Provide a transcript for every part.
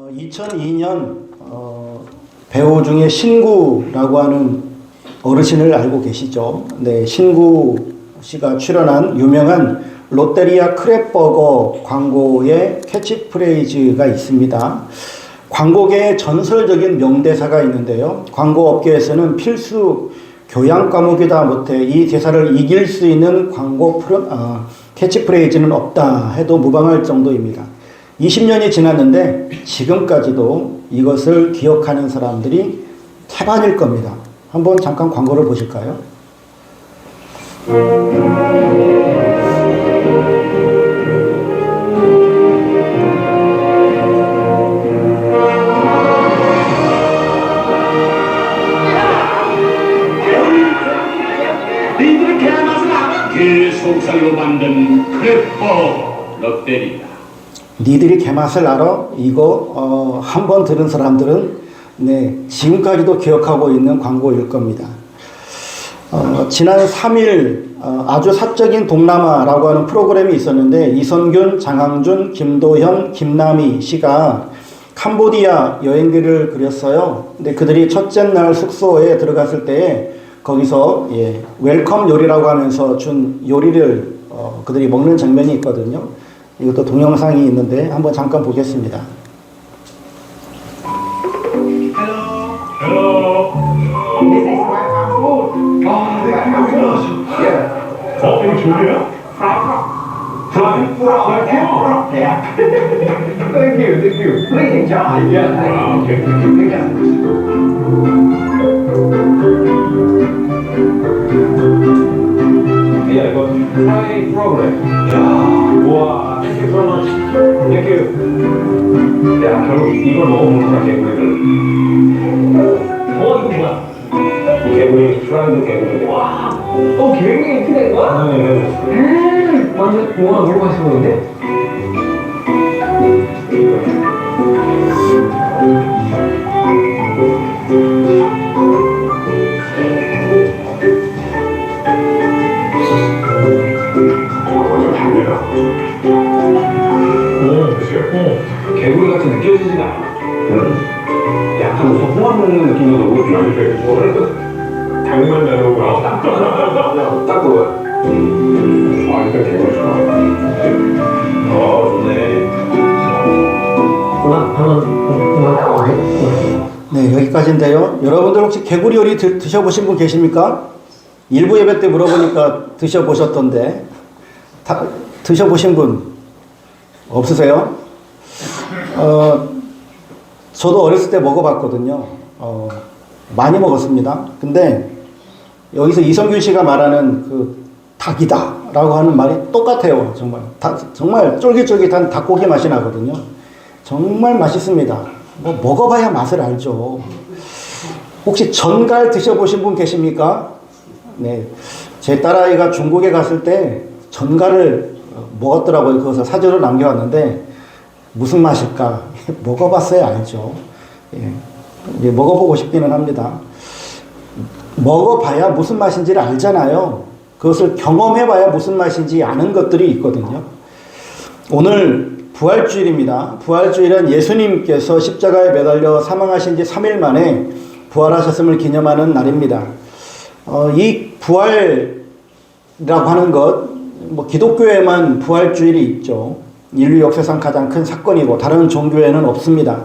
2002년 배우 중에 신구라고 하는 어르신을 알고 계시죠? 네, 신구 씨가 출연한 유명한 롯데리아 크랩버거 광고의 캐치프레이즈가 있습니다. 광고계의 전설적인 명대사가 있는데요. 광고 업계에서는 필수 교양 과목이다 못해 이 대사를 이길 수 있는 캐치프레이즈는 없다 해도 무방할 정도입니다. 20년이 지났는데 지금까지도 이것을 기억하는 사람들이 태반일 겁니다. 한번 잠깐 광고를 보실까요? 그 속살로 만든 크랩버거 롯데리아. 니들이 개맛을 알아? 이거 한 번 들은 사람들은 지금까지도 기억하고 있는 광고일 겁니다. 지난 3일 아주 사적인 동남아라고 하는 프로그램이 있었는데 이선균, 장항준, 김도현, 김남희 씨가 캄보디아 여행기를 그렸어요. 근데 그들이 첫째 날 숙소에 들어갔을 때 거기서 웰컴 요리라고 하면서 준 요리를 그들이 먹는 장면이 있거든요. 이것도 동영상이 있는데 한번 잠깐 보겠습니다. Hello. This is my food. Oh, this is my food. Yeah. 이거 조리야? Yeah. Thank you. Please enjoy. 아, 오케이. Yeah, 이거 프라이 프로그램. 와, thank you so much. Thank you. 야, 결국 이걸 먹어보는구나, 개구리를. 이거 뭐야? 이 개구리, 프라이드 개구리. 와, 개구리 이렇게 된 거야? 네. 완전 뭐가 너무 맛있어 보이는데? 개구리 같이 느껴지지가 않아. 약간 무슨 홍합 먹는 느낌도 너무 나는데 당면 내놓고 딱 그거야. 일단 개구리 좋아. 좋네. 네, 여기까지인데요. 여러분들 혹시 개구리 요리 드셔보신 분 계십니까? 일부 예배 때 물어보니까 드셔보셨던데 드셔보신 분 없으세요? 저도 어렸을 때 먹어봤거든요. 많이 먹었습니다. 근데 여기서 이성균 씨가 말하는 그 닭이다 라고 하는 말이 똑같아요. 정말 쫄깃쫄깃한 닭고기 맛이 나거든요. 정말 맛있습니다. 먹어봐야 맛을 알죠. 혹시 전갈 드셔보신 분 계십니까? 네, 제 딸아이가 중국에 갔을 때 전갈을 먹었더라고요. 그것을 사진으로 남겨왔는데 무슨 맛일까? 먹어봤어야 알죠. 먹어보고 싶기는 합니다. 먹어봐야 무슨 맛인지를 알잖아요. 그것을 경험해봐야 무슨 맛인지 아는 것들이 있거든요. 오늘 부활주일입니다. 부활주일은 예수님께서 십자가에 매달려 사망하신 지 3일 만에 부활하셨음을 기념하는 날입니다. 이 부활이라고 하는 것, 기독교에만 부활주일이 있죠. 인류 역사상 가장 큰 사건이고 다른 종교에는 없습니다.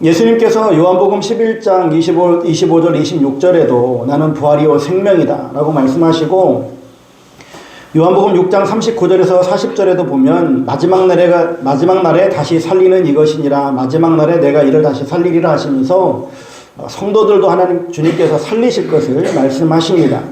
예수님께서 요한복음 11장 25절 26절에도 나는 부활이요 생명이다 라고 말씀하시고 요한복음 6장 39절에서 40절에도 보면 마지막 날에 다시 살리는 이것이니라 마지막 날에 내가 이를 다시 살리리라 하시면서 성도들도 하나님 주님께서 살리실 것을 말씀하십니다.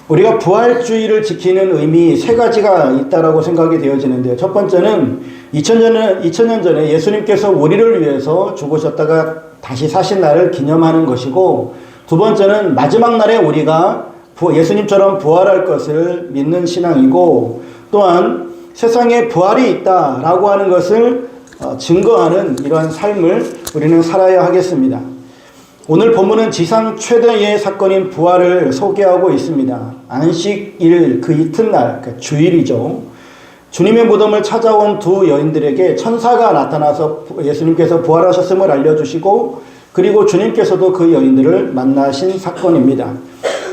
우리가 부활주의를 지키는 의미 세 가지가 있다라고 생각이 되어지는데요. 첫 번째는 2000년 전에 예수님께서 우리를 위해서 죽으셨다가 다시 사신 날을 기념하는 것이고, 두 번째는 마지막 날에 우리가 예수님처럼 부활할 것을 믿는 신앙이고, 또한 세상에 부활이 있다라고 하는 것을 증거하는 이러한 삶을 우리는 살아야 하겠습니다. 오늘 본문은 지상 최대의 사건인 부활을 소개하고 있습니다. 안식일 그 이튿날, 그러니까 주일이죠. 주님의 무덤을 찾아온 두 여인들에게 천사가 나타나서 예수님께서 부활하셨음을 알려주시고 그리고 주님께서도 그 여인들을 만나신 사건입니다.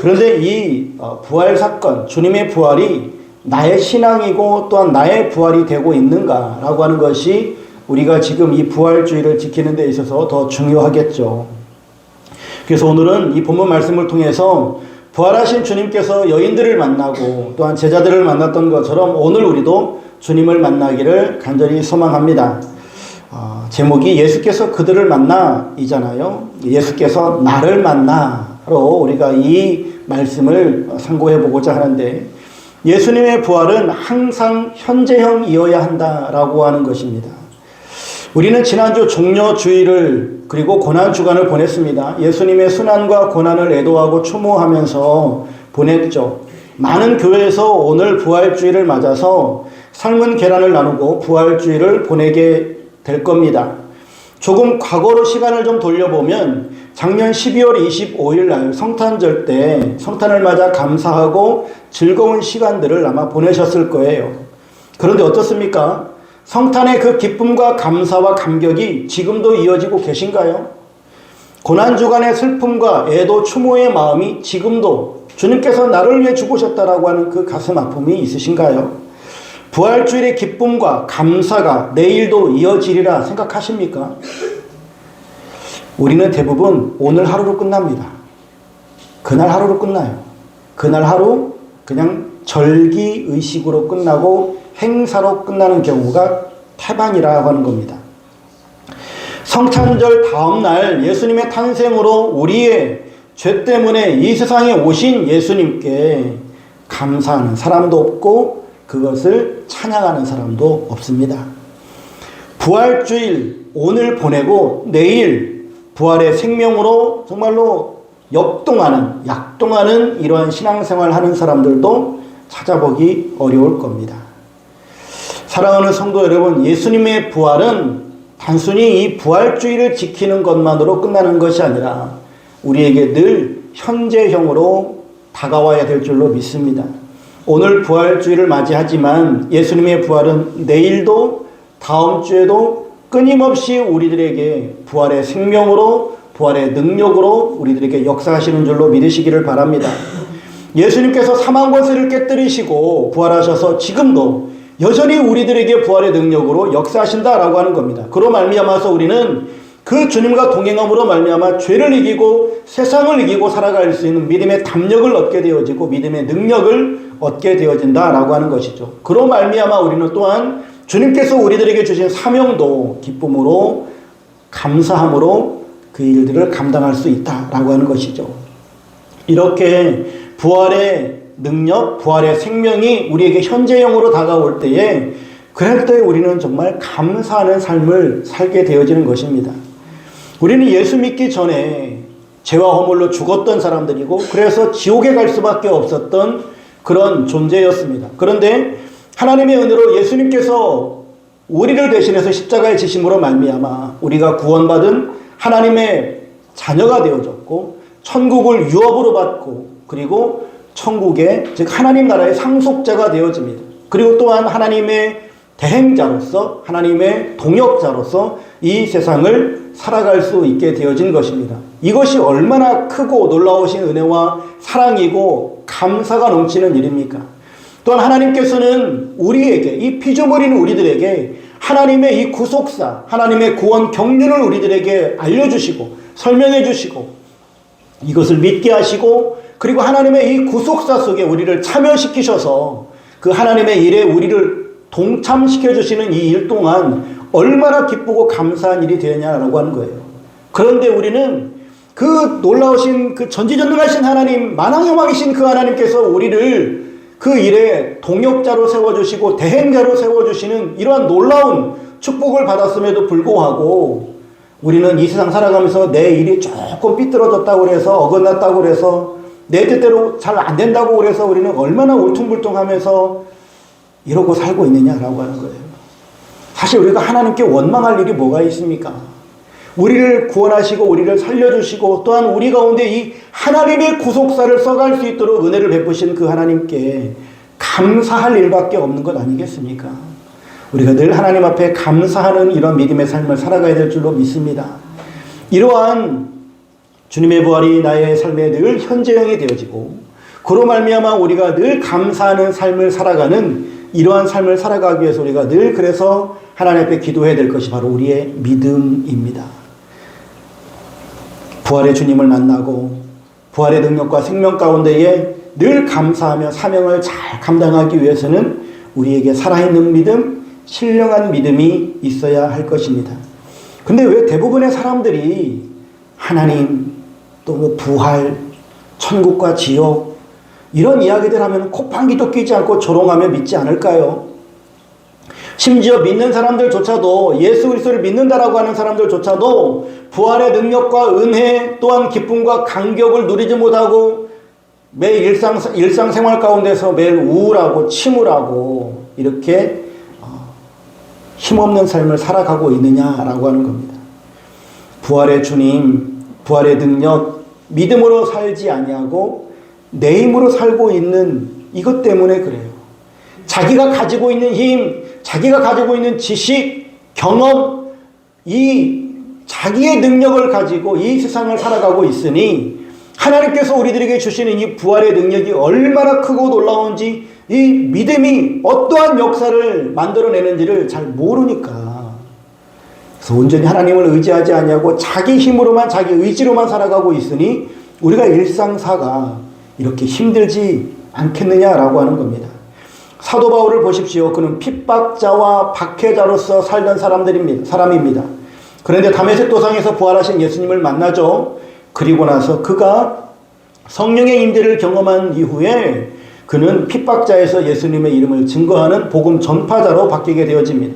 그런데 이 부활 사건, 주님의 부활이 나의 신앙이고 또한 나의 부활이 되고 있는가라고 하는 것이 우리가 지금 이 부활주의를 지키는 데 있어서 더 중요하겠죠. 그래서 오늘은 이 본문 말씀을 통해서 부활하신 주님께서 여인들을 만나고 또한 제자들을 만났던 것처럼 오늘 우리도 주님을 만나기를 간절히 소망합니다. 제목이 예수께서 그들을 만나이잖아요. 예수께서 나를 만나로 우리가 이 말씀을 상고해 보고자 하는데 예수님의 부활은 항상 현재형이어야 한다라고 하는 것입니다. 우리는 지난주 종려주일을 그리고 고난주간을 보냈습니다. 예수님의 순환과 고난을 애도하고 추모하면서 보냈죠. 많은 교회에서 오늘 부활주일을 맞아서 삶은 계란을 나누고 부활주일을 보내게 될 겁니다. 조금 과거로 시간을 좀 돌려보면 작년 12월 25일 날 성탄절 때 성탄을 맞아 감사하고 즐거운 시간들을 아마 보내셨을 거예요. 그런데 어떻습니까? 성탄의 그 기쁨과 감사와 감격이 지금도 이어지고 계신가요? 고난주간의 슬픔과 애도 추모의 마음이 지금도 주님께서 나를 위해 죽으셨다라고 하는 그 가슴 아픔이 있으신가요? 부활주일의 기쁨과 감사가 내일도 이어지리라 생각하십니까? 우리는 대부분 오늘 하루로 끝납니다. 그날 하루로 끝나요. 그날 하루 그냥 절기의식으로 끝나고 행사로 끝나는 경우가 태반이라고 하는 겁니다. 성탄절 다음 날 예수님의 탄생으로 우리의 죄 때문에 이 세상에 오신 예수님께 감사하는 사람도 없고 그것을 찬양하는 사람도 없습니다. 부활주일 오늘 보내고 내일 부활의 생명으로 정말로 약동하는 이러한 신앙생활 하는 사람들도 찾아보기 어려울 겁니다. 사랑하는 성도 여러분, 예수님의 부활은 단순히 이 부활주의를 지키는 것만으로 끝나는 것이 아니라 우리에게 늘 현재형으로 다가와야 될 줄로 믿습니다. 오늘 부활주의를 맞이하지만 예수님의 부활은 내일도 다음 주에도 끊임없이 우리들에게 부활의 생명으로 부활의 능력으로 우리들에게 역사하시는 줄로 믿으시기를 바랍니다. 예수님께서 사망 권세를 깨뜨리시고 부활하셔서 지금도 여전히 우리들에게 부활의 능력으로 역사하신다라고 하는 겁니다. 그로 말미암아서 우리는 그 주님과 동행함으로 말미암아 죄를 이기고 세상을 이기고 살아갈 수 있는 믿음의 담력을 얻게 되어지고 믿음의 능력을 얻게 되어진다라고 하는 것이죠. 그로 말미암아 우리는 또한 주님께서 우리들에게 주신 사명도 기쁨으로 감사함으로 그 일들을 감당할 수 있다라고 하는 것이죠. 이렇게 부활의 능력, 부활의 생명이 우리에게 현재형으로 다가올 때에 그럴 때 우리는 정말 감사하는 삶을 살게 되어지는 것입니다. 우리는 예수 믿기 전에 죄와 허물로 죽었던 사람들이고 그래서 지옥에 갈 수밖에 없었던 그런 존재였습니다. 그런데 하나님의 은혜로 예수님께서 우리를 대신해서 십자가에 지심으로 말미암아 우리가 구원받은 하나님의 자녀가 되어졌고 천국을 유업으로 받고 그리고 천국의 즉 하나님 나라의 상속자가 되어집니다. 그리고 또한 하나님의 대행자로서 하나님의 동역자로서 이 세상을 살아갈 수 있게 되어진 것입니다. 이것이 얼마나 크고 놀라우신 은혜와 사랑이고 감사가 넘치는 일입니까? 또한 하나님께서는 우리에게 이 피조물인 우리들에게 하나님의 이 구속사 하나님의 구원 경륜을 우리들에게 알려주시고 설명해 주시고 이것을 믿게 하시고 그리고 하나님의 이 구속사 속에 우리를 참여시키셔서 그 하나님의 일에 우리를 동참시켜 주시는 이 일 동안 얼마나 기쁘고 감사한 일이 되었냐라고 하는 거예요. 그런데 우리는 그 놀라우신 그 전지전능하신 하나님 만왕의 왕이신 그 하나님께서 우리를 그 일에 동역자로 세워주시고 대행자로 세워주시는 이러한 놀라운 축복을 받았음에도 불구하고 우리는 이 세상 살아가면서 내 일이 조금 삐뚤어졌다고 그래서 어긋났다고 그래서 내 뜻대로 잘 안 된다고 그래서 우리는 얼마나 울퉁불퉁하면서 이러고 살고 있느냐라고 하는 거예요. 사실 우리가 하나님께 원망할 일이 뭐가 있습니까? 우리를 구원하시고 우리를 살려주시고 또한 우리 가운데 이 하나님의 구속사를 써갈 수 있도록 은혜를 베푸신 그 하나님께 감사할 일밖에 없는 것 아니겠습니까? 우리가 늘 하나님 앞에 감사하는 이런 믿음의 삶을 살아가야 될 줄로 믿습니다. 이러한 주님의 부활이 나의 삶에 늘 현재형이 되어지고 그로 말미암아 우리가 늘 감사하는 삶을 살아가는 이러한 삶을 살아가기 위해서 우리가 늘 그래서 하나님 앞에 기도해야 될 것이 바로 우리의 믿음입니다. 부활의 주님을 만나고 부활의 능력과 생명 가운데에 늘 감사하며 사명을 잘 감당하기 위해서는 우리에게 살아있는 믿음, 신령한 믿음이 있어야 할 것입니다. 근데 왜 대부분의 사람들이 하나님, 또 뭐 부활, 천국과 지옥 이런 이야기들 하면 콧방귀도 끼지 않고 조롱하며 믿지 않을까요? 심지어 믿는 사람들조차도 예수 그리스도를 믿는다라고 하는 사람들조차도 부활의 능력과 은혜 또한 기쁨과 감격을 누리지 못하고 매일 일상생활 가운데서 매일 우울하고 침울하고 이렇게 힘없는 삶을 살아가고 있느냐라고 하는 겁니다. 부활의 주님, 부활의 능력, 믿음으로 살지 아니하고 내 힘으로 살고 있는 이것 때문에 그래요. 자기가 가지고 있는 힘, 자기가 가지고 있는 지식, 경험, 이 자기의 능력을 가지고 이 세상을 살아가고 있으니 하나님께서 우리들에게 주시는 이 부활의 능력이 얼마나 크고 놀라운지 이 믿음이 어떠한 역사를 만들어내는지를 잘 모르니까 그래서 온전히 하나님을 의지하지 아니하고 자기 힘으로만 자기 의지로만 살아가고 있으니 우리가 일상사가 이렇게 힘들지 않겠느냐라고 하는 겁니다. 사도 바울을 보십시오. 그는 핍박자와 박해자로서 살던 사람입니다. 그런데 다메섹 도상에서 부활하신 예수님을 만나죠. 그리고 나서 그가 성령의 임재를 경험한 이후에 그는 핍박자에서 예수님의 이름을 증거하는 복음 전파자로 바뀌게 되어집니다.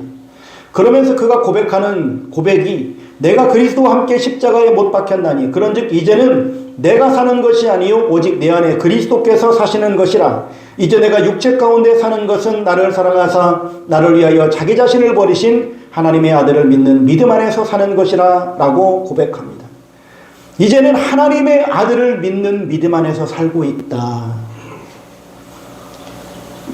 그러면서 그가 고백하는 고백이 내가 그리스도와 함께 십자가에 못 박혔나니 그런즉 이제는 내가 사는 것이 아니요 오직 내 안에 그리스도께서 사시는 것이라. 이제 내가 육체 가운데 사는 것은 나를 사랑하사 나를 위하여 자기 자신을 버리신 하나님의 아들을 믿는 믿음 안에서 사는 것이라 라고 고백합니다. 이제는 하나님의 아들을 믿는 믿음 안에서 살고 있다.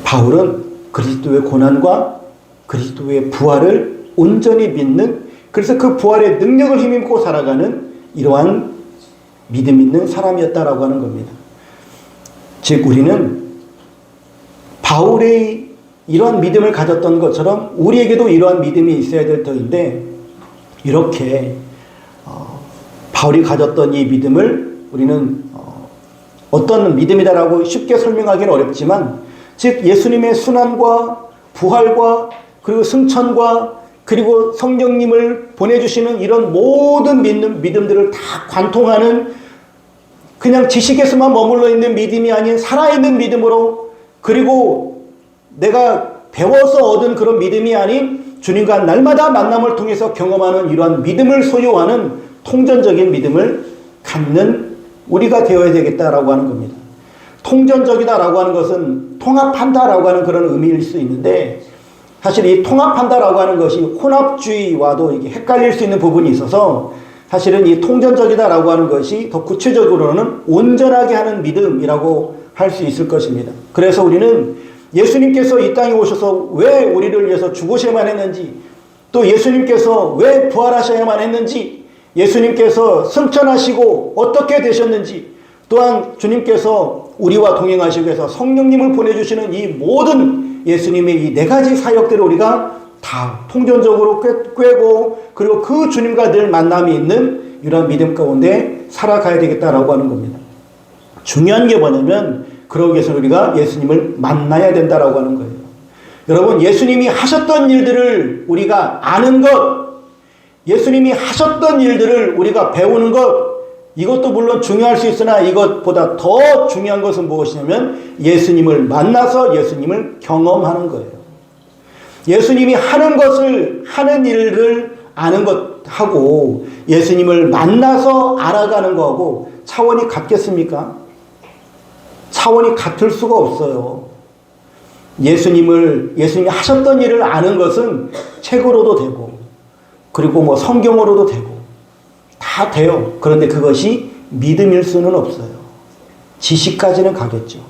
바울은 그리스도의 고난과 그리스도의 부활을 온전히 믿는, 그래서 그 부활의 능력을 힘입고 살아가는 이러한 믿음 있는 사람이었다라고 하는 겁니다. 즉 우리는 바울의 이러한 믿음을 가졌던 것처럼 우리에게도 이러한 믿음이 있어야 될 터인데 이렇게 바울이 가졌던 이 믿음을 우리는 어떤 믿음이다라고 쉽게 설명하기는 어렵지만 즉 예수님의 순환과 부활과 그리고 승천과 그리고 성령님을 보내주시는 이런 모든 믿음들을 다 관통하는 그냥 지식에서만 머물러 있는 믿음이 아닌 살아있는 믿음으로 그리고 내가 배워서 얻은 그런 믿음이 아닌 주님과 날마다 만남을 통해서 경험하는 이러한 믿음을 소유하는 통전적인 믿음을 갖는 우리가 되어야 되겠다라고 하는 겁니다. 통전적이다라고 하는 것은 통합한다라고 하는 그런 의미일 수 있는데 사실 이 통합한다라고 하는 것이 혼합주의와도 이게 헷갈릴 수 있는 부분이 있어서 사실은 이 통전적이다라고 하는 것이 더 구체적으로는 온전하게 하는 믿음이라고 할 수 있을 것입니다. 그래서 우리는 예수님께서 이 땅에 오셔서 왜 우리를 위해서 죽으셔야만 했는지 또 예수님께서 왜 부활하셔야만 했는지 예수님께서 승천하시고 어떻게 되셨는지 또한 주님께서 우리와 동행하시기 위해서 성령님을 보내주시는 이 모든 예수님의 이 네 가지 사역들을 우리가 다 통전적으로 꿰고 그리고 그 주님과 늘 만남이 있는 이런 믿음 가운데 살아가야 되겠다라고 하는 겁니다. 중요한 게 뭐냐면 그러기 위해서 우리가 예수님을 만나야 된다라고 하는 거예요. 여러분 예수님이 하셨던 일들을 우리가 아는 것, 예수님이 하셨던 일들을 우리가 배우는 것 이것도 물론 중요할 수 있으나 이것보다 더 중요한 것은 무엇이냐면 예수님을 만나서 예수님을 경험하는 거예요. 예수님이 하는 것을 하는 일을 아는 것하고 예수님을 만나서 알아가는 거하고 차원이 같겠습니까? 차원이 같을 수가 없어요. 예수님이 하셨던 일을 아는 것은 책으로도 되고 그리고 뭐 성경으로도 되고 다 돼요. 그런데 그것이 믿음일 수는 없어요. 지식까지는 가겠죠.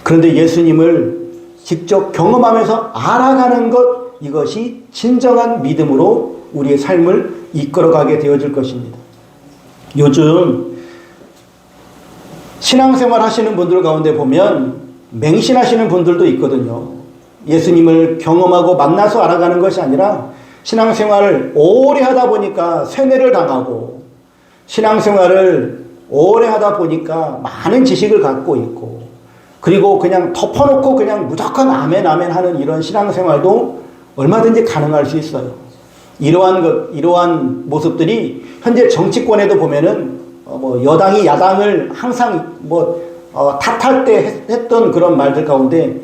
그런데 예수님을 직접 경험하면서 알아가는 것, 이것이 진정한 믿음으로 우리의 삶을 이끌어가게 되어질 것입니다. 요즘 신앙생활 하시는 분들 가운데 보면 맹신하시는 분들도 있거든요. 예수님을 경험하고 만나서 알아가는 것이 아니라 신앙생활을 오래 하다 보니까 세뇌를 당하고, 신앙생활을 오래 하다 보니까 많은 지식을 갖고 있고, 그리고 그냥 덮어놓고 그냥 무조건 아멘 아멘 하는 이런 신앙생활도 얼마든지 가능할 수 있어요. 이러한 모습들이 현재 정치권에도 보면은 여당이 야당을 항상 탓할 때 했던 그런 말들 가운데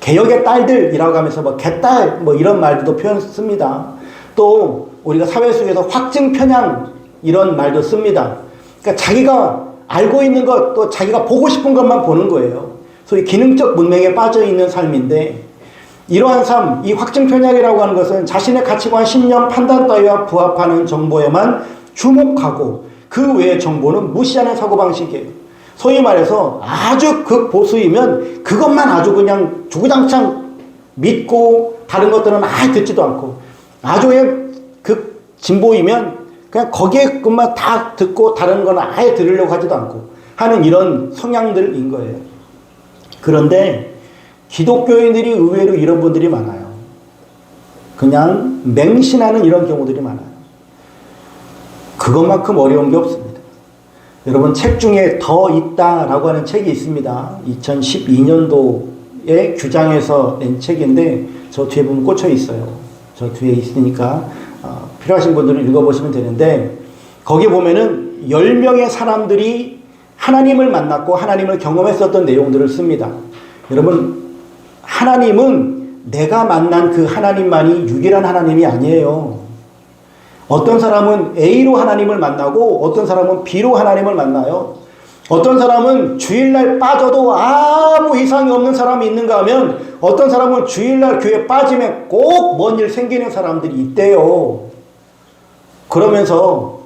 개혁의 딸들이라고 하면서 개딸 이런 말도 표현 씁니다. 또 우리가 사회 속에서 확증 편향 이런 말도 씁니다. 그러니까 자기가 알고 있는 것, 또 자기가 보고 싶은 것만 보는 거예요. 소위 기능적 문명에 빠져 있는 삶인데, 이러한 삶, 이 확증 편향이라고 하는 것은 자신의 가치관, 신념, 판단 따위와 부합하는 정보에만 주목하고 그 외의 정보는 무시하는 사고방식이에요. 소위 말해서 아주 극보수이면 그것만 아주 그냥 주구장창 믿고 다른 것들은 아예 듣지도 않고, 아주 그냥 극진보이면 그냥 거기에 것만 다 듣고 다른 건 아예 들으려고 하지도 않고 하는 이런 성향들인 거예요. 그런데 기독교인들이 의외로 이런 분들이 많아요. 그냥 맹신하는 이런 경우들이 많아요. 그것만큼 어려운 게 없습니다. 여러분, 책 중에 더 있다라고 하는 책이 있습니다. 2012년도에 규장해서 낸 책인데 저 뒤에 보면 꽂혀 있어요. 저 뒤에 있으니까 필요하신 분들은 읽어보시면 되는데, 거기 보면은 10명의 사람들이 하나님을 만났고 하나님을 경험했었던 내용들을 씁니다. 여러분, 하나님은 내가 만난 그 하나님만이 유일한 하나님이 아니에요. 어떤 사람은 A로 하나님을 만나고 어떤 사람은 B로 하나님을 만나요. 어떤 사람은 주일날 빠져도 아무 이상이 없는 사람이 있는가 하면 어떤 사람은 주일날 교회 빠지면 꼭 뭔 일 생기는 사람들이 있대요. 그러면서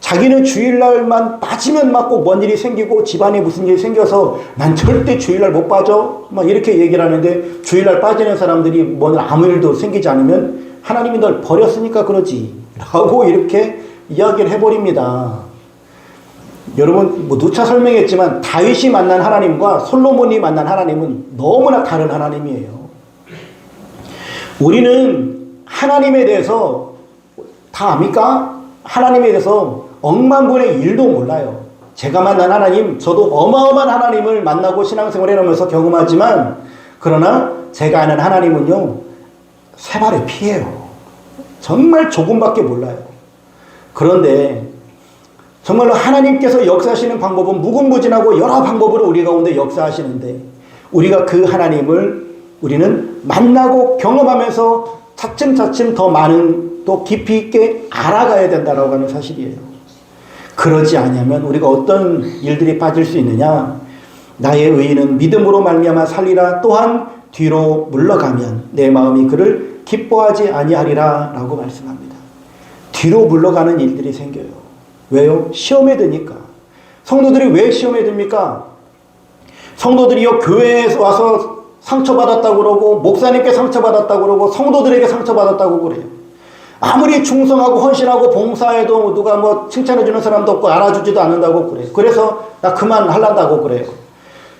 자기는 주일날만 빠지면 막 꼭 뭔 일이 생기고 집안에 무슨 일이 생겨서 난 절대 주일날 못 빠져 막 이렇게 얘기를 하는데, 주일날 빠지는 사람들이 뭔 아무 일도 생기지 않으면 하나님이 널 버렸으니까 그러지 라고 이렇게 이야기를 해버립니다. 여러분, 누차 설명했지만 다윗이 만난 하나님과 솔로몬이 만난 하나님은 너무나 다른 하나님이에요. 우리는 하나님에 대해서 다 압니까? 하나님에 대해서 억만분의 1도 몰라요. 제가 만난 하나님, 저도 어마어마한 하나님을 만나고 신앙생활 해놓으면서 경험하지만, 그러나 제가 아는 하나님은요, 세 발의 피예요. 정말 조금밖에 몰라요. 그런데 정말로 하나님께서 역사하시는 방법은 무궁무진하고 여러 방법으로 우리 가운데 역사하시는데, 우리가 그 하나님을 우리는 만나고 경험하면서 차츰차츰 더 많은, 또 깊이 있게 알아가야 된다라고 하는 사실이에요. 그러지 않으면 우리가 어떤 일들이 빠질 수 있느냐? 나의 의인은 믿음으로 말미암아 살리라. 또한 뒤로 물러가면 내 마음이 그를 기뻐하지 아니하리라 라고 말씀합니다. 뒤로 물러가는 일들이 생겨요. 왜요? 시험에 드니까. 성도들이 왜 시험에 듭니까? 성도들이요, 교회에 와서 상처받았다고 그러고, 목사님께 상처받았다고 그러고, 성도들에게 상처받았다고 그래요. 아무리 충성하고 헌신하고 봉사해도 누가 칭찬해주는 사람도 없고 알아주지도 않는다고 그래요. 그래서 나 그만하려고 그래요.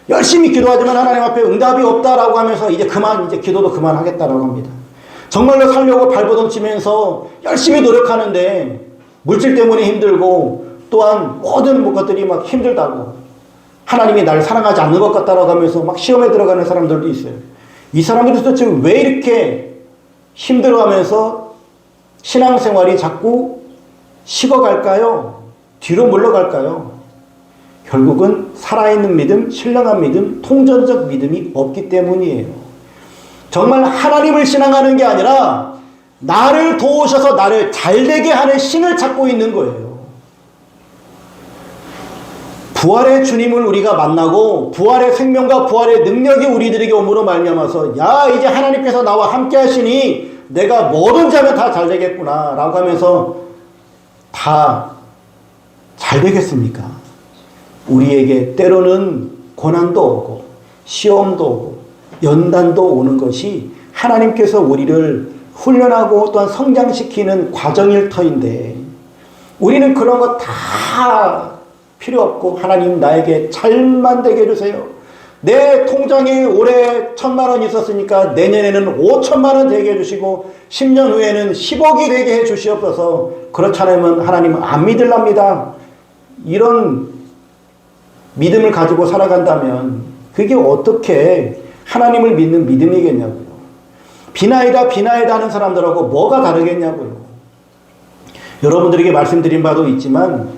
열심히 기도하지만 하나님 앞에 응답이 없다라고 하면서 이제 기도도 그만하겠다라고 합니다. 정말로 살려고 발버둥 치면서 열심히 노력하는데 물질 때문에 힘들고, 또한 모든 것들이 막 힘들다고, 하나님이 나를 사랑하지 않는 것 같다라고 하면서 막 시험에 들어가는 사람들도 있어요. 이 사람들이 도대체 왜 이렇게 힘들어하면서 신앙생활이 자꾸 식어갈까요? 뒤로 물러갈까요? 결국은 살아있는 믿음, 신령한 믿음, 통전적 믿음이 없기 때문이에요. 정말 하나님을 신앙하는 게 아니라 나를 도우셔서 나를 잘되게 하는 신을 찾고 있는 거예요. 부활의 주님을 우리가 만나고 부활의 생명과 부활의 능력이 우리들에게 오므로 말미암아서, 야, 이제 하나님께서 나와 함께 하시니 내가 뭐든지 하면 다 잘 되겠구나 라고 하면서 다 잘 되겠습니까? 우리에게 때로는 고난도 오고 시험도 오고 연단도 오는 것이 하나님께서 우리를 훈련하고 또한 성장시키는 과정일 터인데 우리는 그런 거 다 필요 없고 하나님 나에게 잘만 되게 해주세요. 내 통장에 올해 1,000만 원 있었으니까 내년에는 5,000만 원 되게 해주시고 10년 후에는 10억이 되게 해주시옵소서. 그렇지 않으면 하나님은 안 믿을랍니다. 이런 믿음을 가지고 살아간다면 그게 어떻게 하나님을 믿는 믿음이겠냐고요. 비나이다 비나이다 하는 사람들하고 뭐가 다르겠냐고요. 여러분들에게 말씀드린 바도 있지만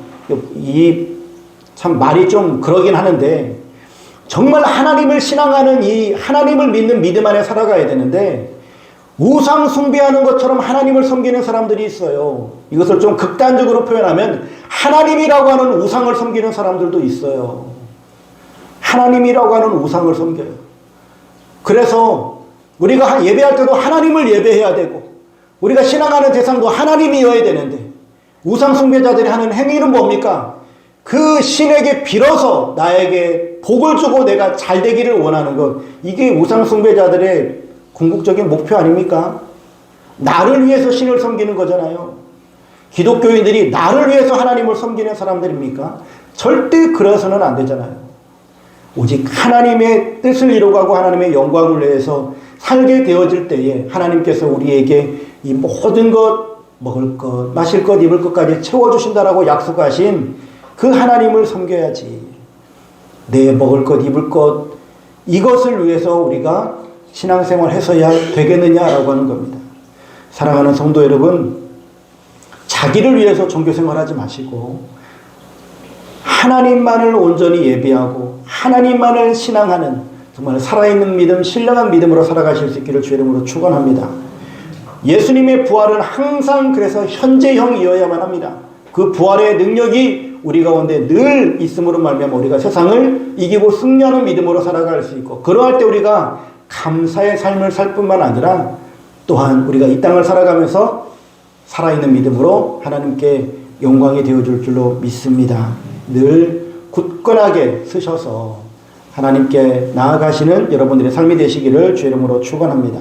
이 참 말이 좀 그러긴 하는데 정말 하나님을 신앙하는 이 하나님을 믿는 믿음 안에 살아가야 되는데 우상 숭배하는 것처럼 하나님을 섬기는 사람들이 있어요. 이것을 좀 극단적으로 표현하면 하나님이라고 하는 우상을 섬기는 사람들도 있어요. 하나님이라고 하는 우상을 섬겨요. 그래서 우리가 예배할 때도 하나님을 예배해야 되고 우리가 신앙하는 대상도 하나님이어야 되는데 우상 숭배자들이 하는 행위는 뭡니까? 그 신에게 빌어서 나에게 복을 주고 내가 잘 되기를 원하는 것. 이게 우상 숭배자들의 궁극적인 목표 아닙니까? 나를 위해서 신을 섬기는 거잖아요. 기독교인들이 나를 위해서 하나님을 섬기는 사람들입니까? 절대 그래서는 안 되잖아요. 오직 하나님의 뜻을 이루고 하나님의 영광을 위해서 살게 되어질 때에 하나님께서 우리에게 이 모든 것, 먹을 것, 마실 것, 입을 것까지 채워주신다라고 약속하신 그 하나님을 섬겨야지. 내 먹을 것, 입을 것, 이것을 위해서 우리가 신앙생활 해서야 되겠느냐라고 하는 겁니다. 사랑하는 성도 여러분, 자기를 위해서 종교생활하지 마시고 하나님만을 온전히 예배하고 하나님만을 신앙하는 정말 살아있는 믿음, 신령한 믿음으로 살아가실 수 있기를 주의 이름으로 축원합니다. 예수님의 부활은 항상 그래서 현재형이어야만 합니다. 그 부활의 능력이 우리 가운데 늘 있음으로 말미암아 우리가 세상을 이기고 승리하는 믿음으로 살아갈 수 있고 그러할 때 우리가 감사의 삶을 살 뿐만 아니라 또한 우리가 이 땅을 살아가면서 살아있는 믿음으로 하나님께 영광이 되어줄 줄로 믿습니다. 늘 굳건하게 서셔서 하나님께 나아가시는 여러분들의 삶이 되시기를 주의 이름으로 축원합니다.